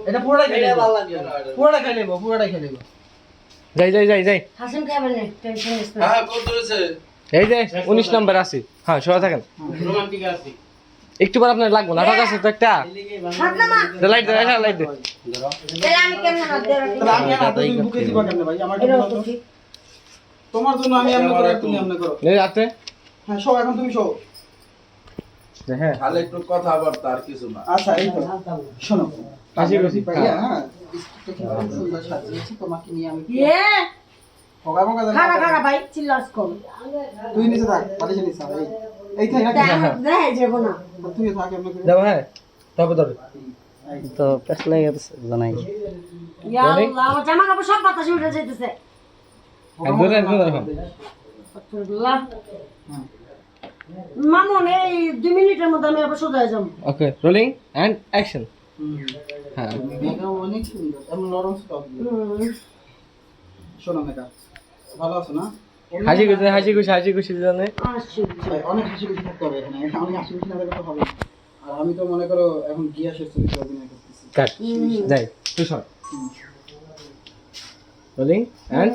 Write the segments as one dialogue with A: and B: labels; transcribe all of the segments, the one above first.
A: এটা পুরোটাই খেলে ভালো লাগবে, পুরোটা খেলে নেবো, পুরোটাই খেলে নেবো।
B: যাই যাই যাই যাই।
C: হাসান খাবেন না, টেনশন নিস না।
D: হ্যাঁ কত হয়েছে?
B: এই যে 19 নম্বর আছে। হ্যাঁ সবাই থাকেন।
A: রোমান্টিক আছে।
B: একটু পর আপনার লাগবে নাটক আছে তো একটা।
C: হাত না মা,
B: লাইট দে, লাইট দে।
C: তাহলে আমি কেন হাত দিয়ে রাখি?
A: তাহলে আমি আর হাতে তুমি বুকে দিবা কেন ভাই? আমার জন্য
C: এটাও তো
A: তো
C: ঠিক।
A: তোমার জন্য আমি এমনি করে তুমি এমনি করো।
B: এই রাতে।
A: হ্যাঁ শো, এখন তুমি শো।
B: হ্যাঁ।
D: খালি একটু কথাবার্তা আর কিছু না।
A: আচ্ছা এই তো শোনো,
B: হাসি খুশি
A: ভাইয়া, হ্যাঁ স্কুলটা কি সুন্দর সাজিয়েছি, তোমাকে নিয়ে আমি
C: ইয়ে,
A: ভগা ভগা
C: খারা খারা ভাই, চিল্লাস কম।
A: তুই নিচে থাক, বালিশে নিচে থাক, এই থাক নাকি?
C: দেখাই যাবো না।
A: তুই থাক এমনি করে।
B: যাও হ্যাঁ। তবে তবে।
E: তো পেছ লাগে গেছে জানাই।
C: ইয়া আল্লাহ, আমার জামা কাপড় সব বাতাসে উঠে যাইতেছে।
B: একদম একদম।
C: আল্লাহ। মামুন, এই 2 মিনিটের মধ্যে আমি আবার সোজা যাবো।
B: ওকে, রোলিং এন্ড অ্যাকশন। হ্যাঁ।
A: মেঘা অনেক সুন্দর, এমন নরম স্টক। শোনো মেঘা, ভালো আছো না?
B: হাসি খুশি জানে।
C: আসছি।
A: ভাই, অনেক হাসি খুশি থাকতে হবে এখানে, অনেক হাসি খুশি না থাকলে তো হবে না। আর আমি তো মনে করো এখন গিয়াসের চরিত্রে অভিনয় করতেছি।
B: কাট। যাই। তুই শট। রোলিং এন্ড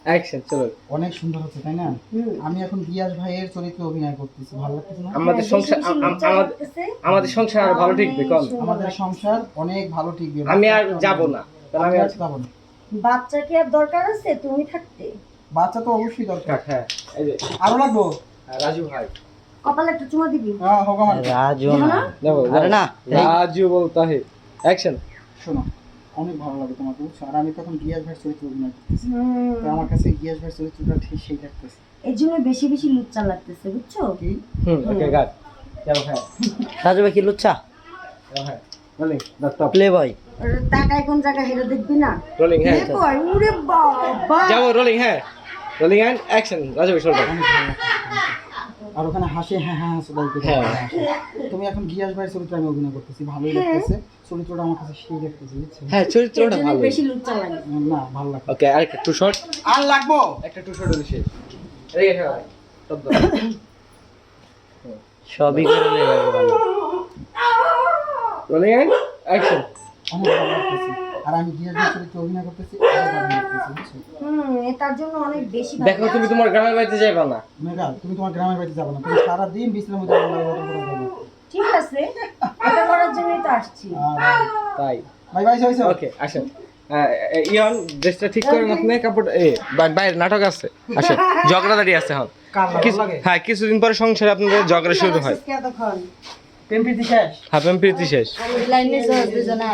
B: অ্যাকশন চলো।
A: অনেক সুন্দর হচ্ছে তাই না? আমি এখন গিয়াস ভাইয়ের চরিত্রে অভিনয় করতেছি, ভালো লাগতেছে না?
B: আমাদের সংসার আমাদের সংসার আর ভালো ঠিকবে কোন?
A: আমাদের সংসার অনেক ভালো টিকবে।
B: আমি আর যাব না। তাহলে আমি আর
A: যাবো না।
C: বাচ্চা কি আর দরকার আছে তুমি থাকতে?
A: বাচ্চা তো অবশ্যই দরকার।
B: কাট। হ্যাঁ এই যে
A: আরো লাগবো?
B: রাজু ভাই।
C: কপালে একটু চুমা দিবি?
A: হ্যাঁ হোক আমার।
E: রাজু না।
B: দেখো
E: আরে না,
B: রাজু বলতা হে অ্যাকশন।
A: শোনো, অনেক ভালো লাগে তোমাকে বুঝছো, আর আমি তখন গিয়াস ভাইয়ের চরিত্রে অভিনয় করতেছি। তো আমার কাছে গিয়াস ভাইয়ের চরিত্রটা ঠিক সেই লাগতেছে।
C: এই জন্য বেশি বেশি লুচ্চা লাগতেছে, বুঝছো?
A: কি?
B: ওকে কাট। যাও হ্যাঁ।
E: রাজু ভাই কি লুচ্চা?
B: যাও হ্যাঁ। রোলিং দ্য
E: প্লে বয়।
C: টাকায় কোন জায়গায় হেরে দেখবি না?
B: রোলিং হ্যাঁ।
C: এ বয়, ওরে বাবা।
B: যাও রোলিং হ্যাঁ। Rolling and action. রাজু ভাই শোনো।
A: আর ওখানে হাসি হ্যাঁ হ্যাঁ সবাই করে।
B: হ্যাঁ।
A: তুমি এখন গিয়াস ভাইয়ের চরিত্রে আমি অভিনয় করতেছি, ভালোই লাগতেছে চরিত্রটা, আমার কাছে সেই লাগতেছে বুঝছো?
B: হ্যাঁ
C: এর
B: চরিত্রটা
C: জন্য
B: ভালো।
C: বেশি লুচ্চা লাগে।
A: না ভালো লাগে।
B: ওকে আরেকটা টু শট।
A: আর লাগবো?
B: একটা টু শট হলো শেষ। এই হ্যাঁ। সব দাও।
E: সবই করে নেবে ভালো।
B: Rolling and action.
A: অনেক ভালো লাগতেছে, আর আমি গিয়াস ভাইয়ের চরিত্রে অভিনয় করতেছি, আরো ভালো লাগতেছে বুঝছো?
C: এটার জন্য অনেক বেশি ভালো
B: দেখো তুমি তোমার গ্রামের বাড়িতে যাইবা না।
A: মেঘা, তুমি তোমার গ্রামের বাড়িতে যাবে না, তুমি সারাদিন বিশ্রাম মধ্যে যাবে।
C: ঠিক আছে, এটা করার জন্যই তো আসছি।
B: তাই।
A: ভাই ভাই হইছে?
B: ওকে আসেন। ইয়ন ড্রেসটা ঠিক করেন আপনি, কাপড় বাইরে নাটক আছে। আসেন ঝগড়াদারি আছে এখন।
A: কার লাগে?
B: হ্যাঁ কিছুদিন পরে সংসারে আপনাদের ঝগড়া শুরু হয়।
C: এতক্ষণ
A: প্রেম প্রীতি শেষ?
B: হ্যাঁ প্রেম প্রীতি শেষ।
C: লাইনে যাওয়া দুজনে